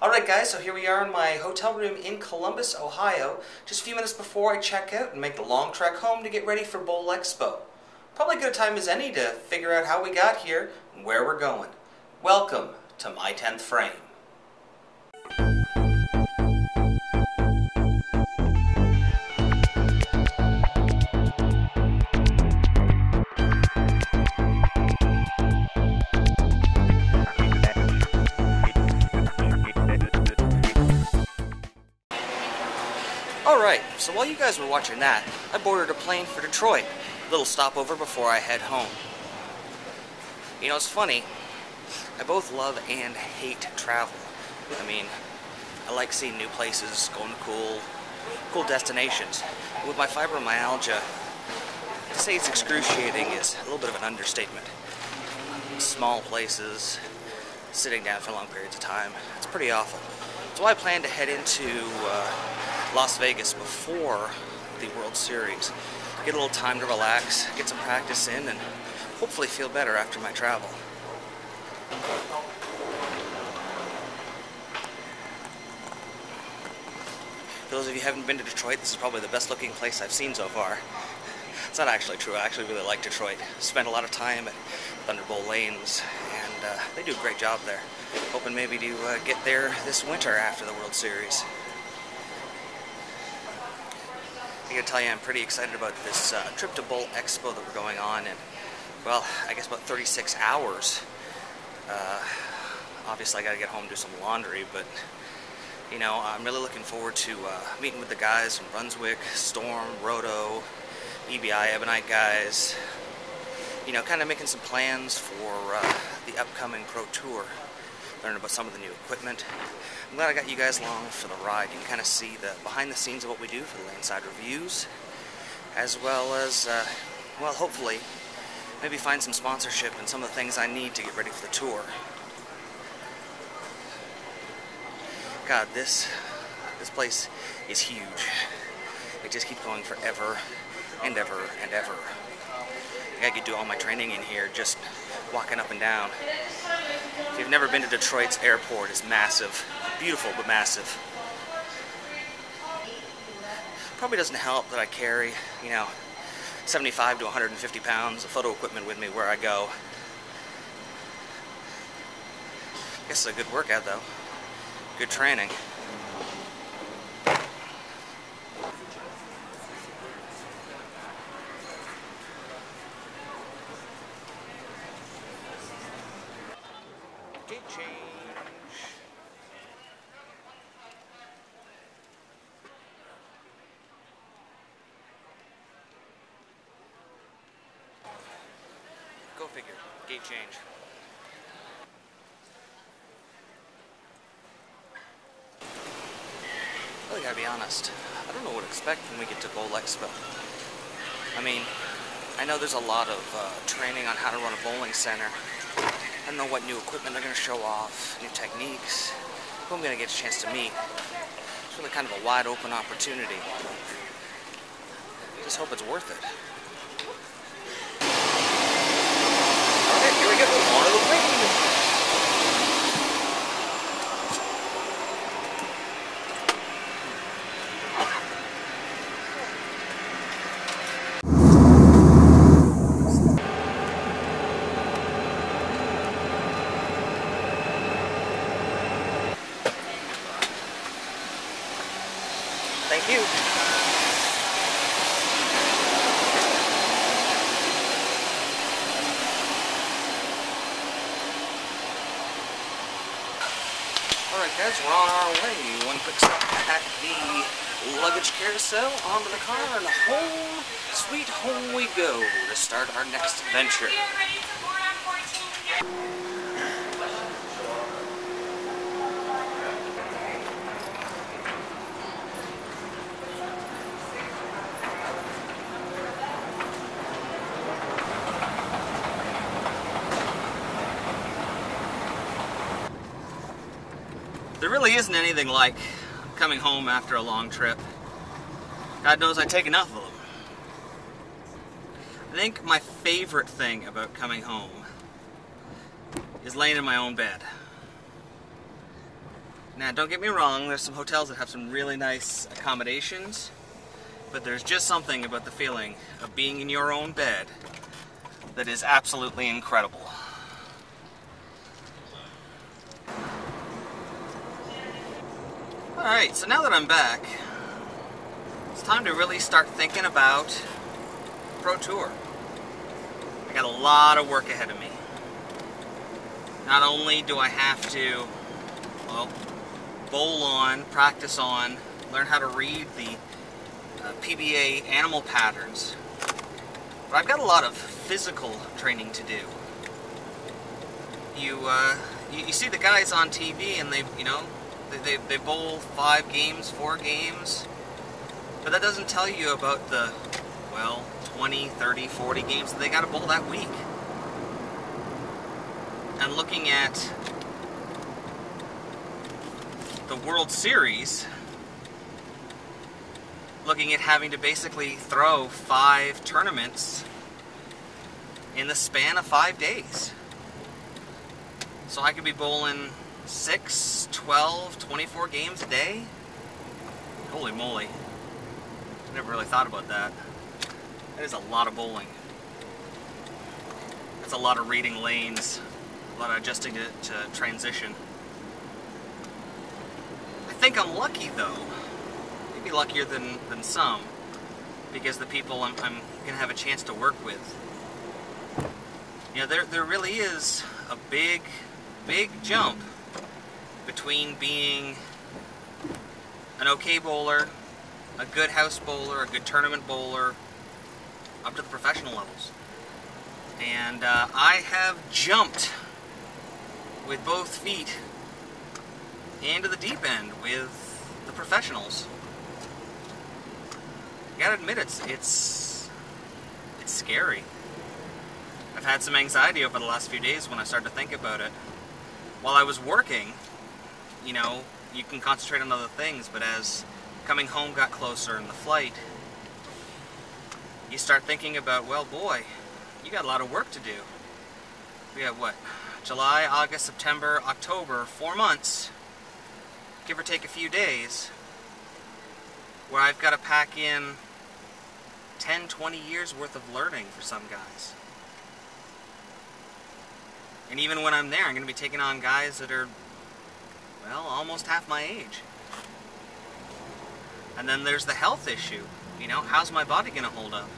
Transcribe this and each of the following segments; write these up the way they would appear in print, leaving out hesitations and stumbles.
Alright guys, so here we are in my hotel room in Columbus, Ohio, just a few minutes before I check out and make the long trek home to get ready for Bowl Expo. Probably a good time as any to figure out how we got here and where we're going. Welcome to my 10th frame. Alright, so while you guys were watching that, I boarded a plane for Detroit. A little stopover before I head home. You know, it's funny, I both love and hate travel. I mean, I like seeing new places, going to cool destinations. With my fibromyalgia, to say it's excruciating is a little bit of an understatement. Small places, sitting down for long periods of time, it's pretty awful. So I plan to head into Las Vegas before the World Series. Get a little time to relax, get some practice in, and hopefully feel better after my travel. For those of you who haven't been to Detroit, this is probably the best looking place I've seen so far. It's not actually true, I actually really like Detroit. Spent a lot of time at Thunderbolt Lanes, and they do a great job there. Hoping maybe to get there this winter after the World Series. I gotta tell you, I'm pretty excited about this trip to Bowl Expo that we're going on in, well, I guess about 36 hours. Obviously I gotta get home and do some laundry, but you know, I'm really looking forward to meeting with the guys from Brunswick, Storm, Roto, EBI, Ebonite guys. You know, kind of making some plans for the upcoming Pro Tour. Learn about some of the new equipment. I'm glad I got you guys along for the ride. You can kind of see the behind the scenes of what we do for the Landside Reviews, as well as, well, hopefully, maybe find some sponsorship and some of the things I need to get ready for the tour. God, this place is huge. It just keeps going forever and ever and ever. I could do all my training in here just walking up and down. If you've never been to Detroit's airport, it's massive. Beautiful, but massive. Probably doesn't help that I carry, you know, 75 to 150 pounds of photo equipment with me where I go. I guess it's a good workout, though. Good training. Gate change. Go figure. Gate change. Really gotta be honest. I don't know what to expect when we get to Bowl Expo. I mean, I know there's a lot of training on how to run a bowling center. I don't know what new equipment they're going to show off, new techniques, who I'm going to get a chance to meet. It's really kind of a wide open opportunity. Just hope it's worth it. Alright, here we go. On to the wing. Thank you. Alright guys, we're on our way. One quick stop at the luggage carousel, onto the car, and home, sweet home we go to start our next adventure. There really isn't anything like coming home after a long trip. God knows I take enough of them. I think my favorite thing about coming home is laying in my own bed. Now, don't get me wrong, there's some hotels that have some really nice accommodations, but there's just something about the feeling of being in your own bed that is absolutely incredible. Alright, so now that I'm back, it's time to really start thinking about Pro Tour. I got a lot of work ahead of me. Not only do I have to, well, bowl on, practice on, learn how to read the PBA animal patterns, but I've got a lot of physical training to do. You see the guys on TV and they bowl 5 games, 4 games, but that doesn't tell you about the, well, 20, 30, 40 games that they got to bowl that week. And looking at the World Series, looking at having to basically throw 5 tournaments in the span of 5 days. So I could be bowling 6, 12, 24 games a day? Holy moly. I never really thought about that. That is a lot of bowling. That's a lot of reading lanes, a lot of adjusting to transition. I think I'm lucky though, maybe luckier than some, because the people I'm going to have a chance to work with. You know, there really is a big jump between being an okay bowler, a good house bowler, a good tournament bowler, up to the professional levels. And I have jumped with both feet into the deep end with the professionals. I gotta admit, it's scary. I've had some anxiety over the last few days when I started to think about it. While I was working, you know, you can concentrate on other things, but as coming home got closer and the flight, you start thinking about, well, boy, you got a lot of work to do. We have what? July, August, September, October, 4 months, give or take a few days, where I've got to pack in 10, 20 years worth of learning for some guys. And even when I'm there, I'm going to be taking on guys that are, well, almost half my age. And then there's the health issue. You know, how's my body going to hold up?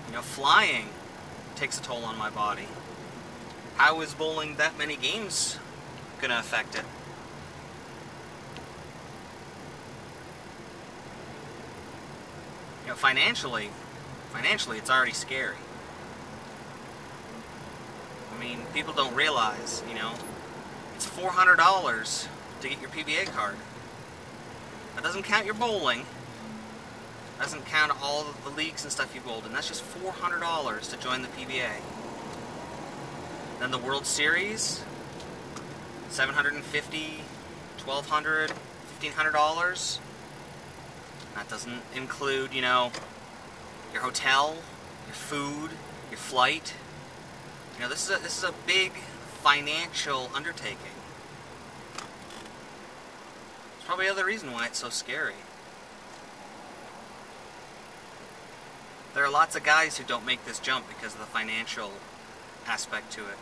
You know, flying takes a toll on my body. How is bowling that many games going to affect it? You know, financially, it's already scary. I mean, people don't realize, you know, it's $400 to get your PBA card. That doesn't count your bowling. Doesn't count all the leagues and stuff you bowled in. That's just $400 to join the PBA. Then the World Series, $750, $1,200, $1,500. That doesn't include, you know, your hotel, your food, your flight. You know, this is a big financial undertaking. It's probably another reason why it's so scary. There are lots of guys who don't make this jump because of the financial aspect to it.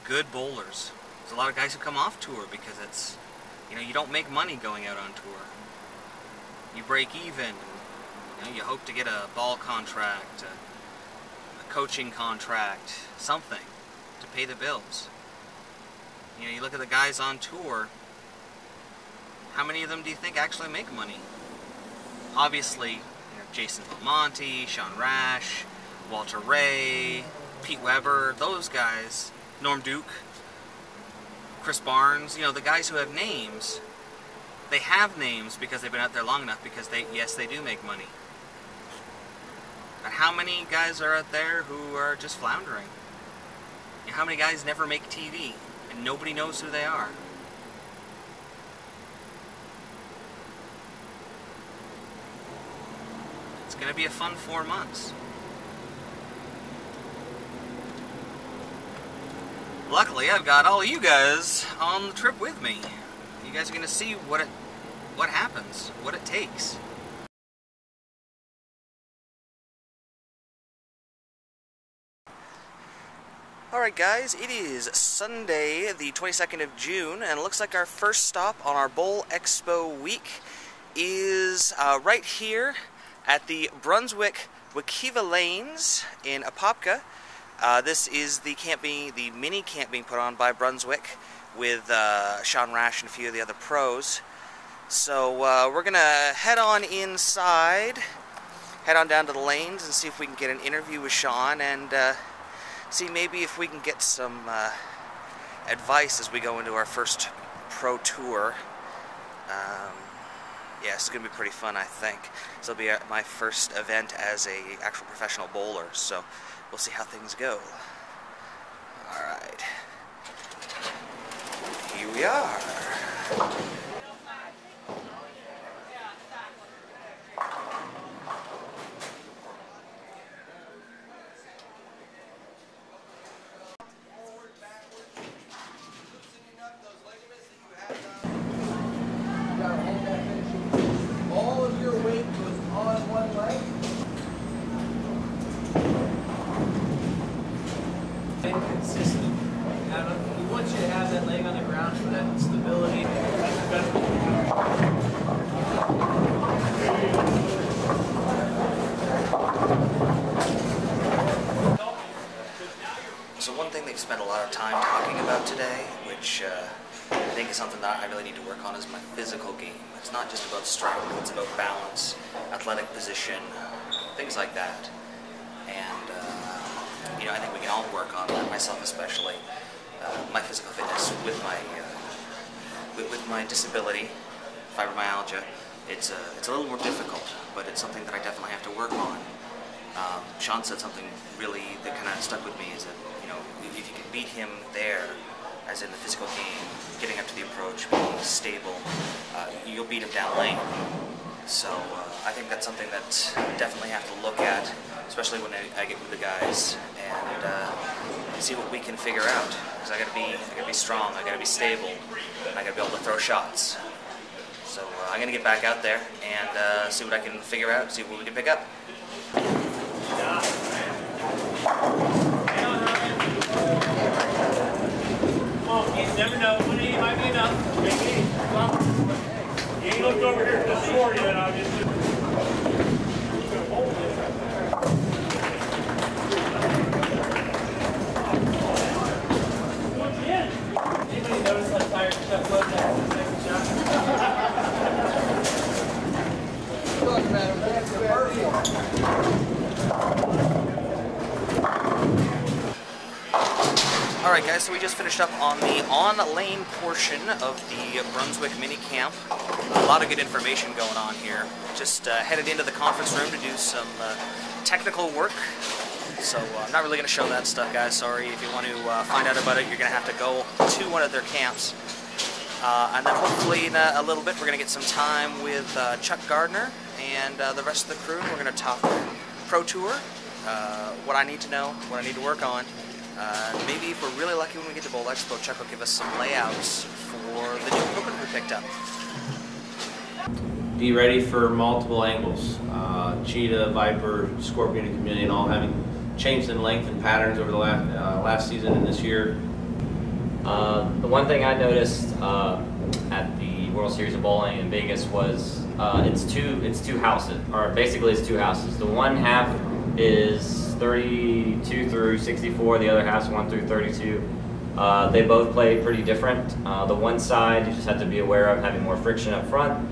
Good bowlers. There's a lot of guys who come off tour because it's, you know, you don't make money going out on tour. You break even. You know, you hope to get a ball contract, a coaching contract, something to pay the bills. You know, you look at the guys on tour, how many of them do you think actually make money? Obviously, you know, Jason Belmonte, Sean Rash, Walter Ray, Pete Weber, those guys, Norm Duke, Chris Barnes, you know, the guys who have names, they have names because they've been out there long enough, because yes, they do make money. But how many guys are out there who are just floundering? You know, how many guys never make TV and nobody knows who they are? It's going to be a fun 4 months. luckily I've got all of you guys on the trip with me. You guys are gonna see what happens, what it takes. Alright guys, it is Sunday the 22nd of June, and it looks like our first stop on our Bowl Expo week is right here at the Brunswick Wakiva Lanes in Apopka. This is the mini camp being put on by Brunswick with Sean Rash and a few of the other pros. So we're gonna head on inside, head on down to the lanes and see if we can get an interview with Sean and see maybe if we can get some advice as we go into our first pro tour. Yeah, it's going to be pretty fun, I think. This will be my first event as a actual professional bowler, so we'll see how things go. Alright. Here we are. All of your weight was on one leg. Inconsistent. We want you to have that leg on the ground for that stability. So one thing they've spent a lot of time talking about today, which I think is something that I really need to work on, is my physical game. It's not just about strength, it's about balance, athletic position, things like that. And you know, I think we can all work on that, myself especially. My physical fitness with my disability, fibromyalgia, it's a little more difficult, but it's something that I definitely have to work on. Sean said something really that kind of stuck with me, is that, you know, if you can beat him there, as in the physical game, getting up to the approach, being stable, you'll beat him down lane. So I think that's something that I definitely have to look at, especially when I get with the guys and see what we can figure out. Because I gotta be strong, I gotta be stable, and I gotta be able to throw shots. So I'm gonna get back out there and see what I can figure out, see what we can pick up. You never know. When he might be enough. He ain't looked over here at the shore yet, obviously. Anybody notice how tired Chuck was after the second shot? Look, man, that's the first one. Alright guys, so we just finished up on the on-lane portion of the Brunswick mini camp. A lot of good information going on here. Just headed into the conference room to do some technical work. So I'm not really going to show that stuff, guys. Sorry. If you want to find out about it, you're going to have to go to one of their camps. And then hopefully in a little bit we're going to get some time with Chuck Gardner and the rest of the crew. We're going to talk pro tour, what I need to know, what I need to work on. Maybe if we're really lucky when we get to Bowl Expo, Chuck will give us some layouts for the new equipment we picked up. Be ready for multiple angles. Cheetah, Viper, Scorpion, and Chameleon all having changed in length and patterns over the last season and this year. The one thing I noticed at the World Series of Bowling in Vegas was it's two houses, or basically it's two houses. The one half is 32 through 64, the other half's 1 through 32. They both play pretty different. The one side you just have to be aware of having more friction up front.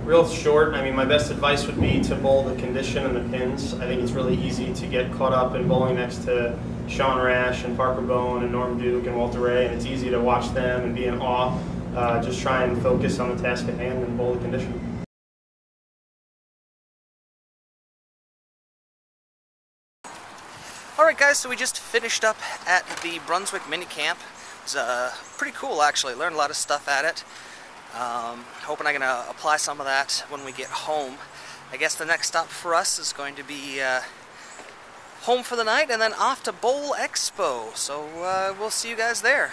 Real short, I mean, my best advice would be to bowl the condition and the pins. I think it's really easy to get caught up in bowling next to Sean Rash and Parker Bone and Norm Duke and Walter Ray, and it's easy to watch them and be in awe. Just try and focus on the task at hand and bowl the condition. Alright guys, so we just finished up at the Brunswick mini camp. It was pretty cool actually, learned a lot of stuff at it. Hoping I'm going to apply some of that when we get home. I guess the next stop for us is going to be home for the night and then off to Bowl Expo. So we'll see you guys there.